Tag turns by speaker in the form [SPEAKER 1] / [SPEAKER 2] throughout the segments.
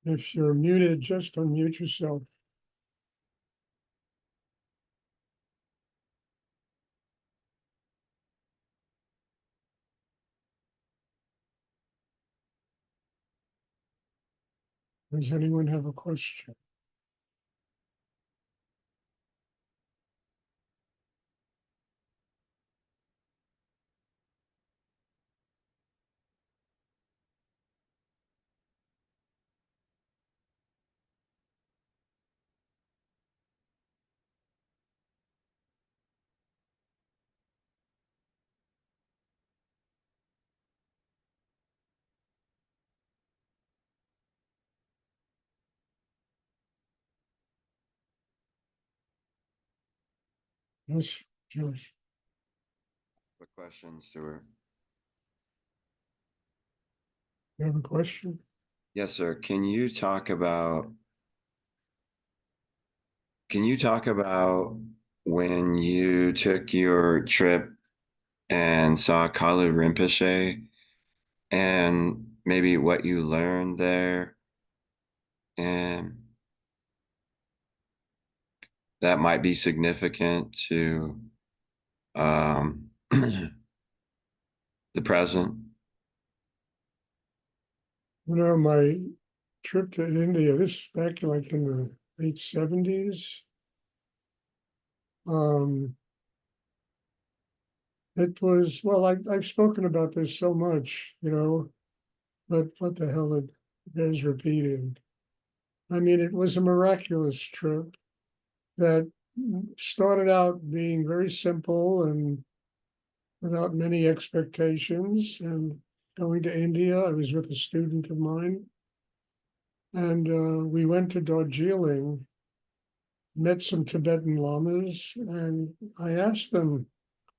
[SPEAKER 1] If you're muted, just unmute yourself. Does anyone have a question? Yes, Josh.
[SPEAKER 2] Quick question, Stuart.
[SPEAKER 1] You have a question?
[SPEAKER 2] Yes, sir. Can you talk about when you took your trip and saw Kalu Rinpoche and maybe what you learned there and that might be significant to the present?
[SPEAKER 1] My trip to India, this back like in the late 70s. It was, well, I've spoken about this so much, but what the hell, it bears repeating. I mean, it was a miraculous trip that started out being very simple and without many expectations. And going to India, I was with a student of mine, and we went to Darjeeling, met some Tibetan lamas, and I asked them.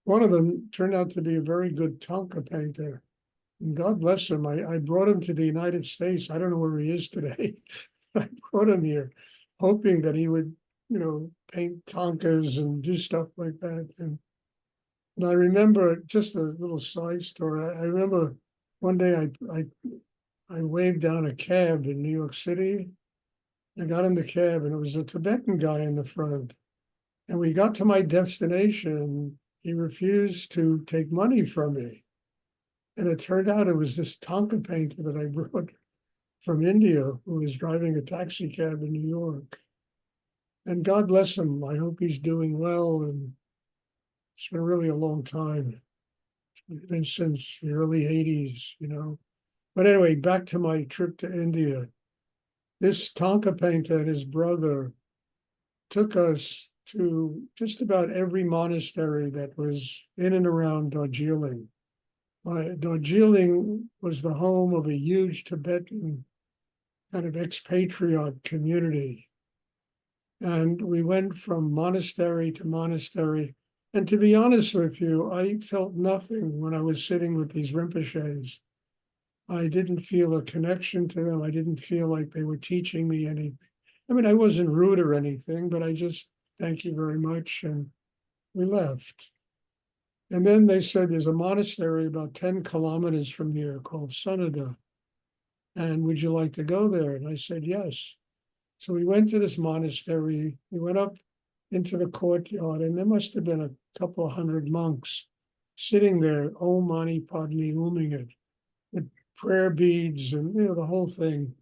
[SPEAKER 1] One of them turned out to be a very good Tonka painter. And God bless him. I brought him to the United States. I don't know where he is today. I brought him here, hoping that he would, paint Tonkas and do stuff like that. And I remember just a little side story. I remember one day I waved down a cab in New York City. I got in the cab and it was a Tibetan guy in the front. And we got to my destination. He refused to take money from me. And it turned out it was this Tonka painter that I brought from India who was driving a taxi cab in New York. And God bless him. I hope he's doing well. And it's been really a long time. It's been since the early 80s. But anyway, back to my trip to India. This Tonka painter and his brother took us to just about every monastery that was in and around Darjeeling. Darjeeling was the home of a huge Tibetan kind of expatriate community. And we went from monastery to monastery. And to be honest with you, I felt nothing when I was sitting with these Rinpoches. I didn't feel a connection to them. I didn't feel like they were teaching me anything. I mean, I wasn't rude or anything, but I just, thank you very much. And we left. And then they said there's a monastery about 10 kilometers from here called Sunada. And would you like to go there? And I said, yes. So we went to this monastery. We went up into the courtyard, and there must have been a couple of hundred monks sitting there, Om Mani Padme Uming it, with prayer beads and the whole thing.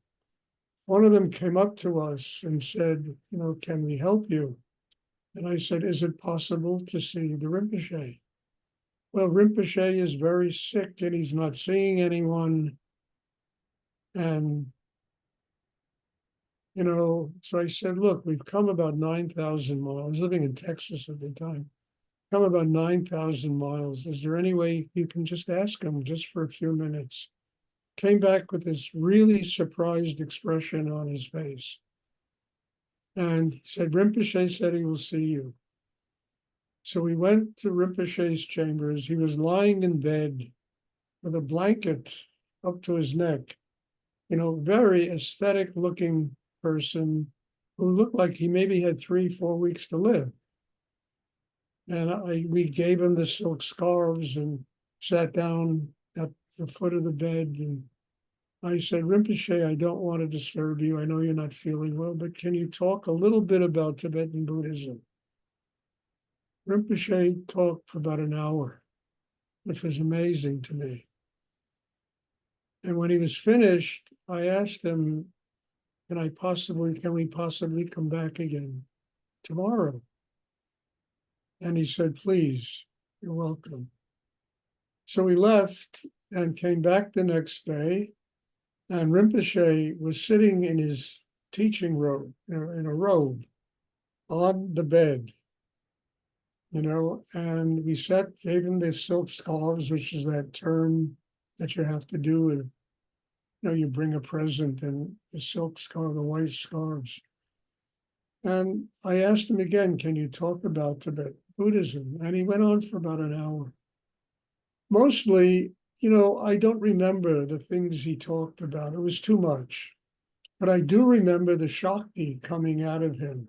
[SPEAKER 1] One of them came up to us and said, can we help you? And I said, is it possible to see the Rinpoche? Well, Rinpoche is very sick and he's not seeing anyone. And, so I said, look, we've come about 9,000 miles. I was living in Texas at the time. Come about 9,000 miles. Is there any way you can just ask him just for a few minutes? Came back with this really surprised expression on his face. And he said, Rinpoche said he will see you. So we went to Rinpoche's chambers. He was lying in bed with a blanket up to his neck, very aesthetic looking person who looked like he maybe had 3-4 weeks to live. And we gave him the silk scarves and sat down at the foot of the bed. And I said, Rinpoche, I don't want to disturb you. I know you're not feeling well, but can you talk a little bit about Tibetan Buddhism? Rinpoche talked for about an hour, which was amazing to me. And when he was finished, I asked him, can we possibly come back again tomorrow? And he said, please, you're welcome. So we left and came back the next day, and Rinpoche was sitting in his teaching robe, in a robe, on the bed, and we gave him the silk scarves, which is that term that you have to do with, you bring a present and the silk scarf, the white scarves. And I asked him again, can you talk about Tibet Buddhism? And he went on for about an hour. Mostly, I don't remember the things he talked about. It was too much. But I do remember the Shakti coming out of him.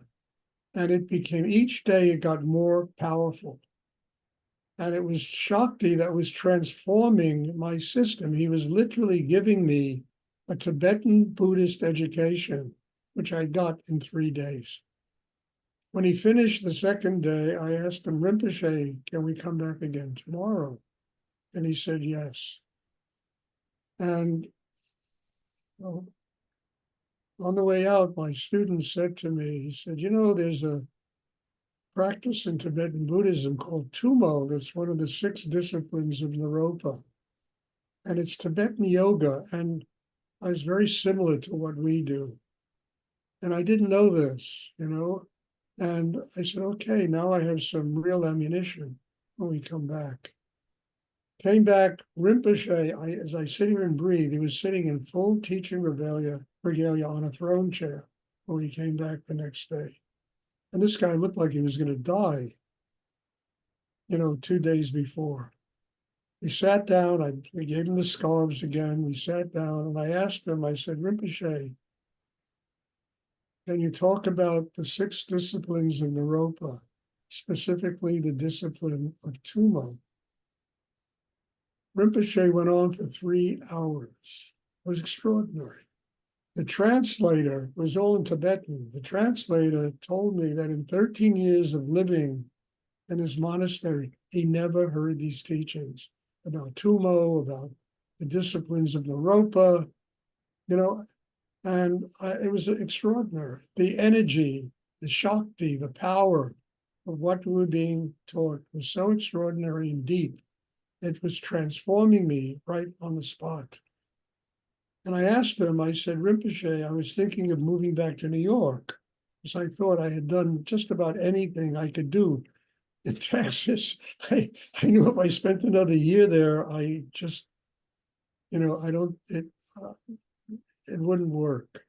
[SPEAKER 1] And each day it got more powerful. And it was Shakti that was transforming my system. He was literally giving me a Tibetan Buddhist education, which I got in 3 days. When he finished the second day, I asked him, Rinpoche, can we come back again tomorrow? And he said, yes. And well, on the way out, my student said to me, he said, there's a practice in Tibetan Buddhism called Tumo. That's one of the 6 disciplines of Naropa. And it's Tibetan yoga. And it's very similar to what we do. And I didn't know this, And I said, okay, now I have some real ammunition when we come back. Came back, Rinpoche, as I sit here and breathe, he was sitting in full teaching regalia on a throne chair when he came back the next day. And this guy looked like he was going to die, 2 days before. We sat down, we gave him the scarves again, we sat down, and I asked him, I said, Rinpoche, can you talk about the 6 disciplines of Naropa, specifically the discipline of Tumo? Rinpoche went on for 3 hours. It was extraordinary. The translator was all in Tibetan. The translator told me that in 13 years of living in this monastery, he never heard these teachings about Tumo, about the disciplines of Naropa, and it was extraordinary. The energy, the Shakti, the power of what we were being taught was so extraordinary and deep. It was transforming me right on the spot. And I asked him, I said, Rinpoche, I was thinking of moving back to New York because I thought I had done just about anything I could do in Texas. I knew if I spent another year there, I just, it wouldn't work.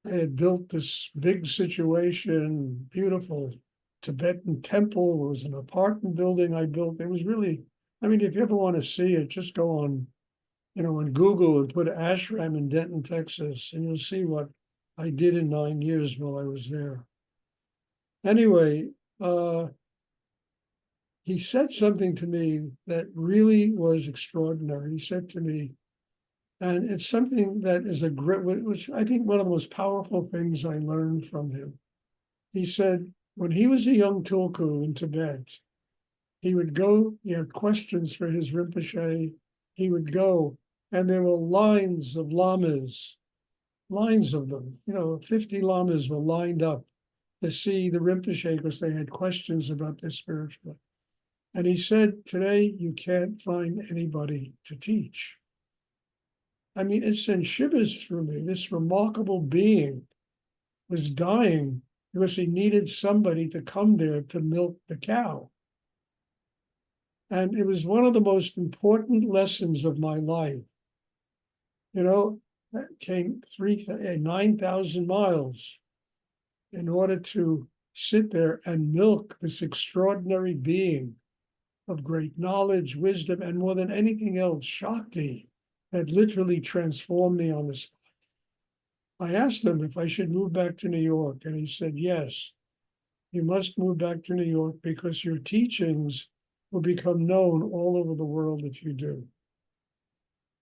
[SPEAKER 1] I had built this big situation, beautiful Tibetan temple. It was an apartment building I built. It was really, if you ever want to see it, just go on Google and put ashram in Denton, Texas, and you'll see what I did in 9 years while I was there. Anyway, he said something to me that really was extraordinary. He said to me, and it's something that is which I think one of the most powerful things I learned from him. He said, when he was a young tulku in Tibet, he had questions for his Rinpoche, he would go, and there were lines of lamas, lines of them, 50 lamas were lined up to see the Rinpoche because they had questions about their spiritual life. And he said, today you can't find anybody to teach. It sent shivers through me. This remarkable being was dying because he needed somebody to come there to milk the cow. And it was one of the most important lessons of my life. Came 9,000 miles in order to sit there and milk this extraordinary being of great knowledge, wisdom, and more than anything else, Shakti, that literally transformed me on the spot. I asked him if I should move back to New York, and he said, yes, you must move back to New York because your teachings will become known all over the world if you do.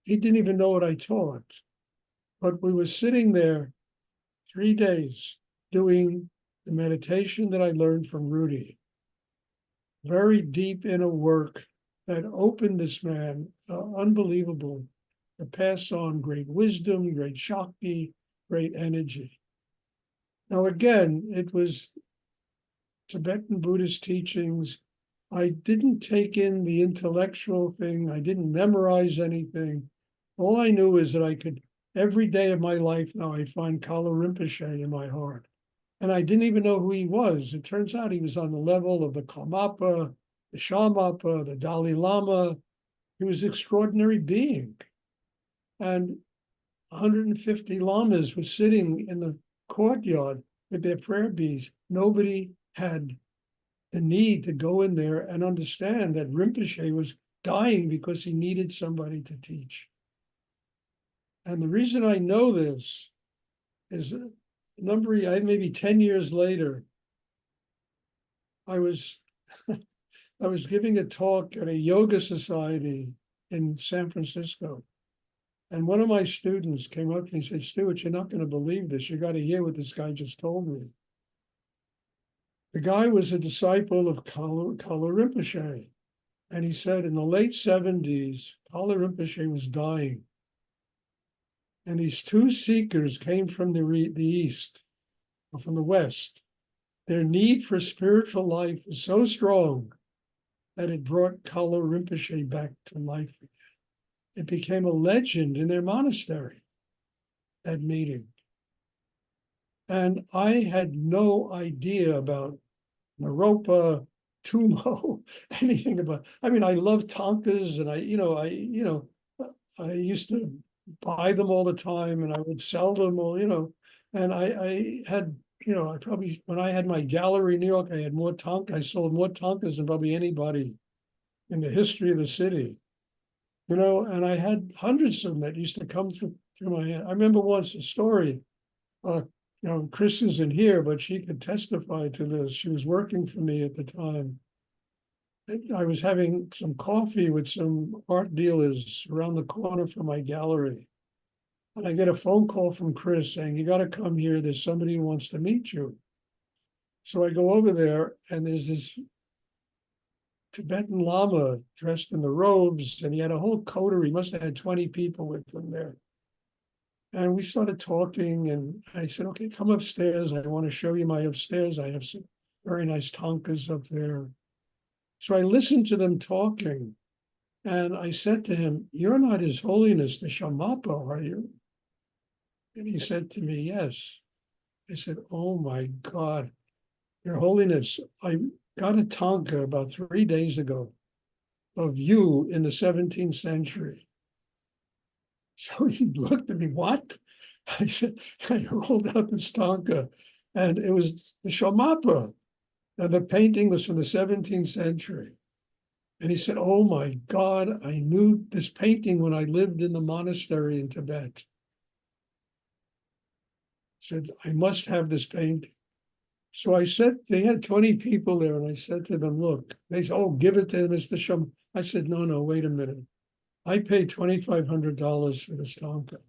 [SPEAKER 1] he didn't even know what I taught. But we were sitting there 3 days doing the meditation that I learned from Rudy. Very deep inner work that opened this man, unbelievable, to pass on great wisdom, great Shakti, great energy. Now, again, it was Tibetan Buddhist teachings. I didn't take in the intellectual thing. I didn't memorize anything. All I knew is that I could, every day of my life now, I find Kalu Rinpoche in my heart. And I didn't even know who he was. It turns out he was on the level of the Karmapa, the Shamapa, the Dalai Lama. He was an extraordinary being. And 150 lamas were sitting in the courtyard with their prayer beads. Nobody had the need to go in there and understand that Rinpoche was dying because he needed somebody to teach. And the reason I know this is maybe 10 years later, I was I was giving a talk at a yoga society in San Francisco. And one of my students came up to me and said, Stuart, you're not going to believe this. You got to hear what this guy just told me. The guy was a disciple of Kalu Rinpoche. And he said in the late 70s, Kalu Rinpoche was dying. And these two seekers came from the east, or from the west. Their need for spiritual life was so strong that it brought Kalu Rinpoche back to life again. It became a legend in their monastery, that meeting. And I had no idea about Naropa, Tumo, anything about. I mean, I love tankas, and I used to buy them all the time, and I would sell them all, and I had, I probably, when I had my gallery in New York, I had more tankas. I sold more tankas than probably anybody in the history of the city, and I had hundreds of them that used to come through my hand. I remember once a story, Chris isn't here, but she could testify to this. She was working for me at the time. I was having some coffee with some art dealers around the corner from my gallery. And I get a phone call from Chris saying, you got to come here. There's somebody who wants to meet you. So I go over there, and there's this Tibetan Lama dressed in the robes, and he had a whole coterie. He must have had 20 people with him there. And we started talking, and I said, okay, come upstairs. I want to show you my upstairs. I have some very nice tankas up there. So I listened to them talking, and I said to him, you're not His Holiness the Shamapa, are you? And he said to me, yes. I said, oh my God, Your Holiness, I got a tanka about 3 days ago of you in the 17th century. So he looked at me, what? I said, I rolled out this tanka, and it was the Shamapa. And the painting was from the 17th century. And he said, oh my God, I knew this painting when I lived in the monastery in Tibet. He said, I must have this painting. So I said, they had 20 people there, and I said to them, look, they said, oh, give it to Mr. Shum. I said, no, wait a minute. I paid $2,500 for this tanka. I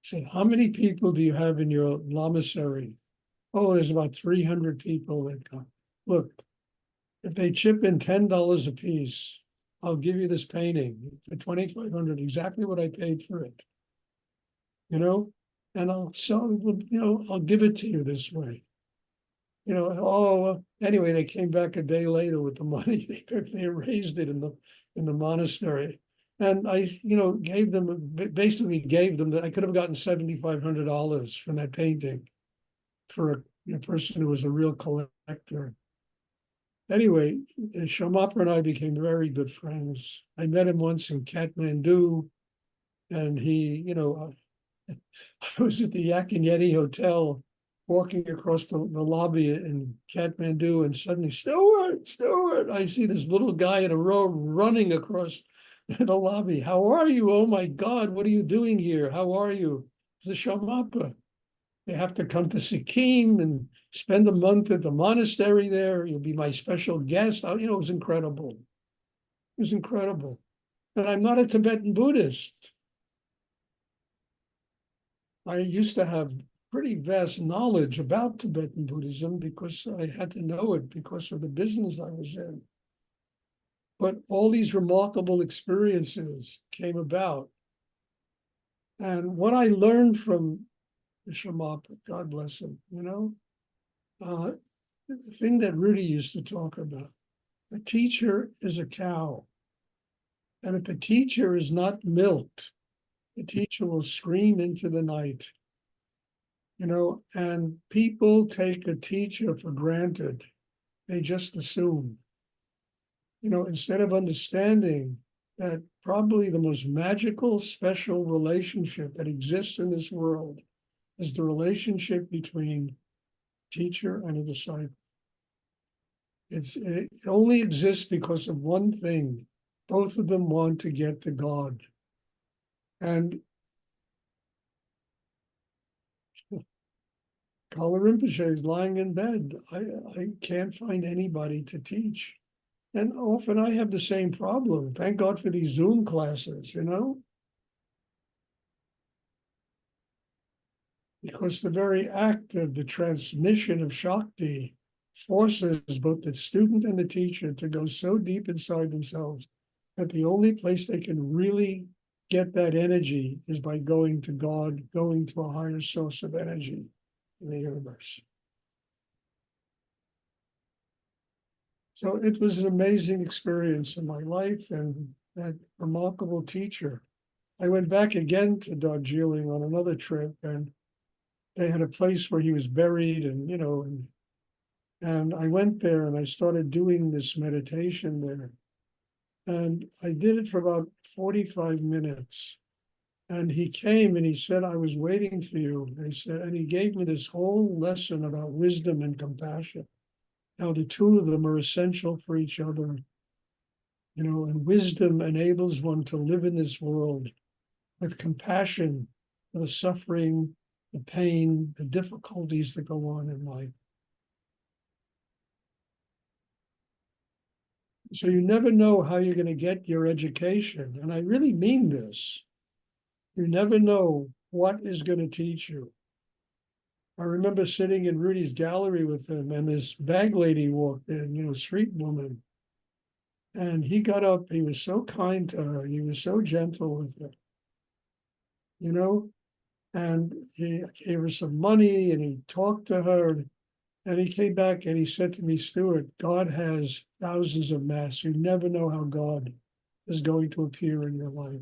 [SPEAKER 1] said, how many people do you have in your lamasery? Oh, there's about 300 people that come. Look, if they chip in $10 a piece, I'll give you this painting for $2,500, exactly what I paid for it. And I'll sell, I'll give it to you this way. Anyway, they came back a day later with the money. They raised it in the monastery. And I, gave them that I could have gotten $7,500 from that painting for a person who was a real collector. Anyway, Shamapa and I became very good friends. I met him once in Kathmandu, and he, I was at the Yak and Yeti Hotel walking across the lobby in Kathmandu, and suddenly, Stuart, I see this little guy in a robe running across the lobby. How are you? Oh my God, what are you doing here? How are you? It's a Shamapa. You have to come to Sikkim and spend a month at the monastery there. You'll be my special guest. It was incredible. It was incredible. And I'm not a Tibetan Buddhist. I used to have pretty vast knowledge about Tibetan Buddhism because I had to know it because of the business I was in. But all these remarkable experiences came about. And what I learned from the Shammapa, God bless him, the thing that Rudy used to talk about, a teacher is a cow. And if the teacher is not milked, the teacher will scream into the night. And people take a teacher for granted. They just assume, instead of understanding that probably the most magical, special relationship that exists in this world is the relationship between teacher and a disciple. It only exists because of one thing. Both of them want to get to God. And Kalu Rinpoche is lying in bed. I can't find anybody to teach. And often I have the same problem. Thank God for these Zoom classes, because the very act of the transmission of Shakti forces both the student and the teacher to go so deep inside themselves that the only place they can really get that energy is by going to God, going to a higher source of energy in the universe. So it was an amazing experience in my life and that remarkable teacher. I went back again to Darjeeling on another trip, and they had a place where he was buried, and I went there and I started doing this meditation there. And I did it for about 45 minutes. And he came and he said, I was waiting for you. And he gave me this whole lesson about wisdom and compassion, how the two of them are essential for each other. And wisdom enables one to live in this world with compassion for the suffering, the pain, the difficulties that go on in life. So you never know how you're going to get your education. And I really mean this. You never know what is going to teach you. I remember sitting in Rudy's gallery with him, and this bag lady walked in, street woman. And he got up, he was so kind to her, he was so gentle with her, and he gave her some money and he talked to her. And he came back and he said to me, Stuart, God has thousands of masks. You never know how God is going to appear in your life.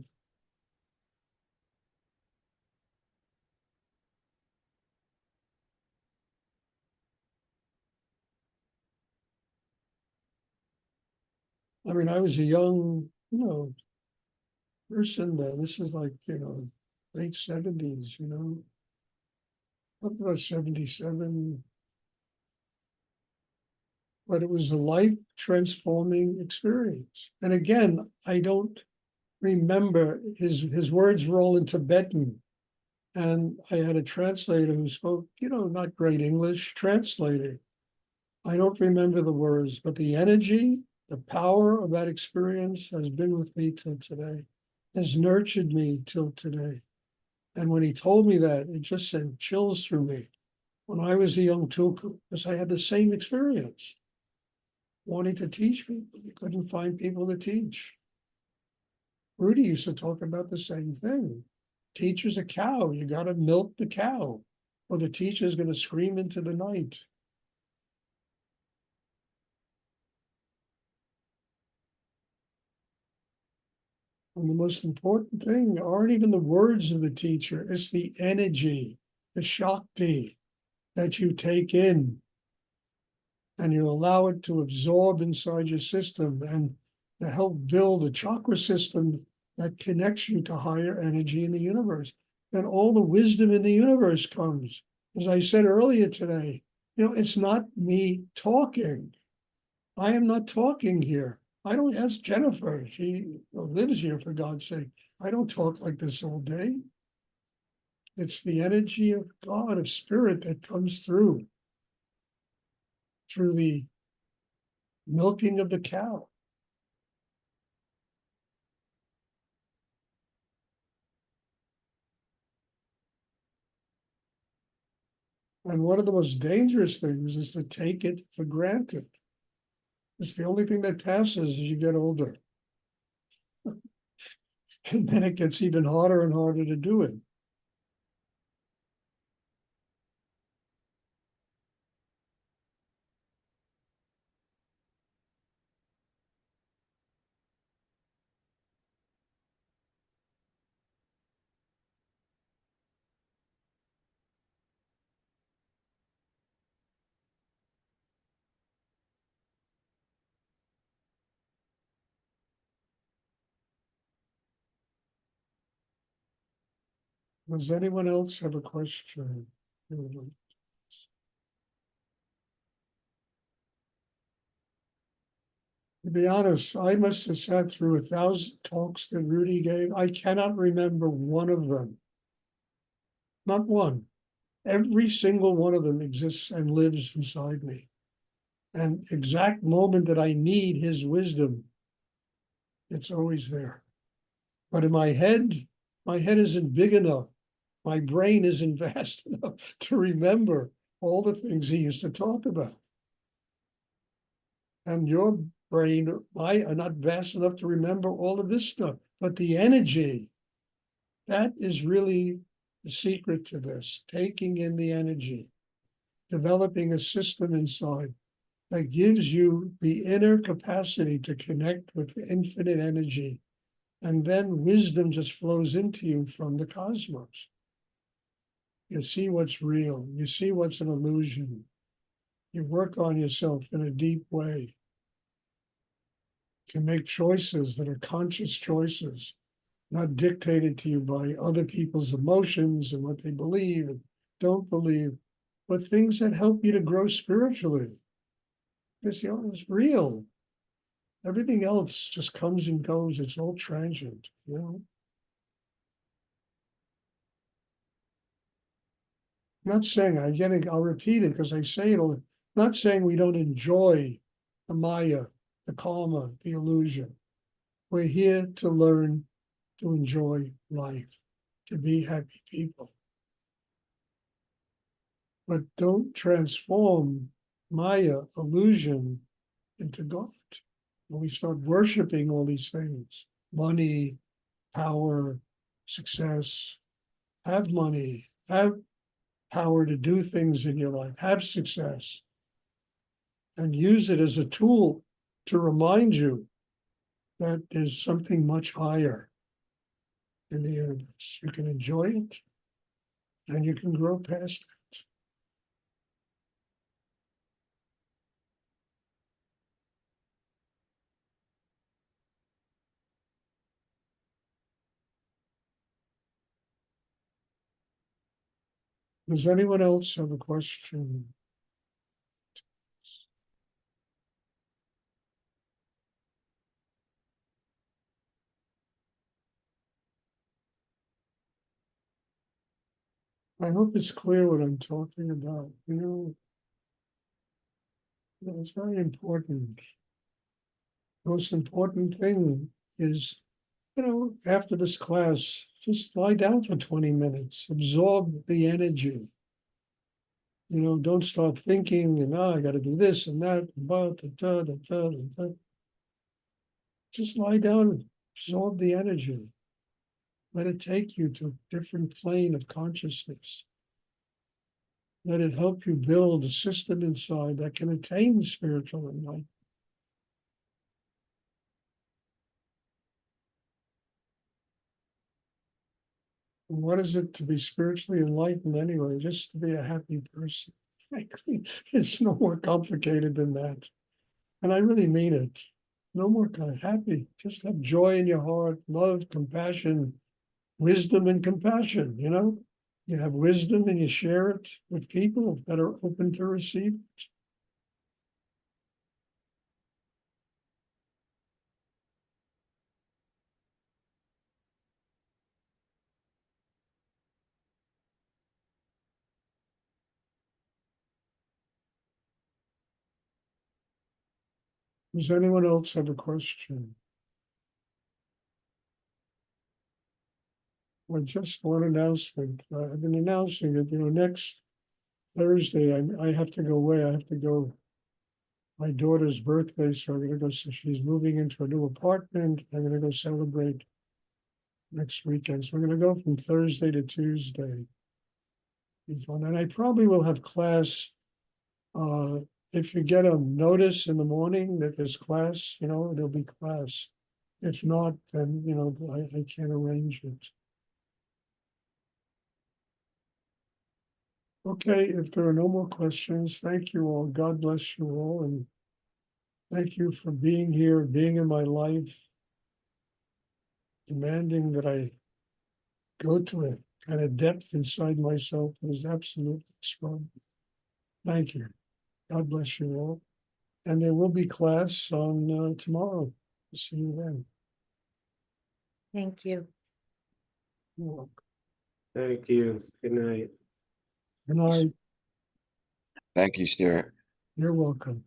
[SPEAKER 1] I mean, I was a young, person then. This is like, late 70s, up about 77. But it was a life transforming experience. And again, I don't remember his words were all in Tibetan. And I had a translator who spoke, not great English, translating. I don't remember the words, but the energy, the power of that experience has been with me till today, has nurtured me till today. And when he told me that, it just sent chills through me. When I was a young tulku, because I had the same experience, wanting to teach people, you couldn't find people to teach. Rudy used to talk about the same thing. Teacher's a cow, you got to milk the cow, or the teacher's going to scream into the night. And the most important thing aren't even the words of the teacher, it's the energy, the Shakti that you take in and you allow it to absorb inside your system and to help build a chakra system that connects you to higher energy in the universe. Then all the wisdom in the universe comes. As I said earlier today, it's not me talking. I am not talking here. I don't ask Jennifer. She lives here, for God's sake. I don't talk like this all day. It's the energy of God, of spirit that comes through the milking of the cow. And one of the most dangerous things is to take it for granted. It's the only thing that passes as you get older. And then it gets even harder and harder to do it. Does anyone else have a question? To be honest, I must have sat through 1,000 talks that Rudy gave. I cannot remember one of them. Not one. Every single one of them exists and lives inside me. And exact moment that I need his wisdom, it's always there. But in my head isn't big enough. My brain isn't vast enough to remember all the things he used to talk about. And your brain, I are not vast enough to remember all of this stuff. But the energy, that is really the secret to this, taking in the energy, developing a system inside that gives you the inner capacity to connect with infinite energy. And then wisdom just flows into you from the cosmos. You see what's real. You see what's an illusion. You work on yourself in a deep way. You can make choices that are conscious choices, not dictated to you by other people's emotions and what they believe and don't believe, but things that help you to grow spiritually. Because, it's real. Everything else just comes and goes. It's all transient. Not saying I'll repeat it because I say it all. Not saying we don't enjoy the Maya, the karma, the illusion. We're here to learn to enjoy life, to be happy people. But don't transform Maya, illusion, into God. When we start worshiping all these things, money, power, success, have money, have power to do things in your life, have success, and use it as a tool to remind you that there's something much higher in the universe. You can enjoy it and you can grow past it. Does anyone else have a question? I hope it's clear what I'm talking about. It's very important. Most important thing is, after this class, just lie down for 20 minutes, absorb the energy. Don't start thinking and I got to do this and that, but just lie down, absorb the energy. Let it take you to a different plane of consciousness. Let it help you build a system inside that can attain spiritual enlightenment. And what is it to be spiritually enlightened anyway? Just to be a happy person. Frankly, it's no more complicated than that. And I really mean it. No more kind of happy. Just have joy in your heart, love, compassion, wisdom and compassion. You have wisdom and you share it with people that are open to receive it. Does anyone else have a question? Well, just one announcement. I've been announcing it, next Thursday, I have to go away. I have to go. My daughter's birthday, so I'm gonna go. So she's moving into a new apartment. I'm gonna go celebrate next weekend. So I'm gonna go from Thursday to Tuesday. And I probably will have class. If you get a notice in the morning that there's class, there'll be class. If not, then, I can't arrange it. Okay, if there are no more questions, thank you all. God bless you all. And thank you for being here, being in my life, demanding that I go to a kind of depth inside myself that is absolutely extraordinary. Thank you. God bless you all. And there will be class on tomorrow. See you then.
[SPEAKER 3] Thank you.
[SPEAKER 1] You're welcome.
[SPEAKER 4] Thank you. Good night.
[SPEAKER 1] Good night.
[SPEAKER 2] Thank you, Stuart.
[SPEAKER 1] You're welcome.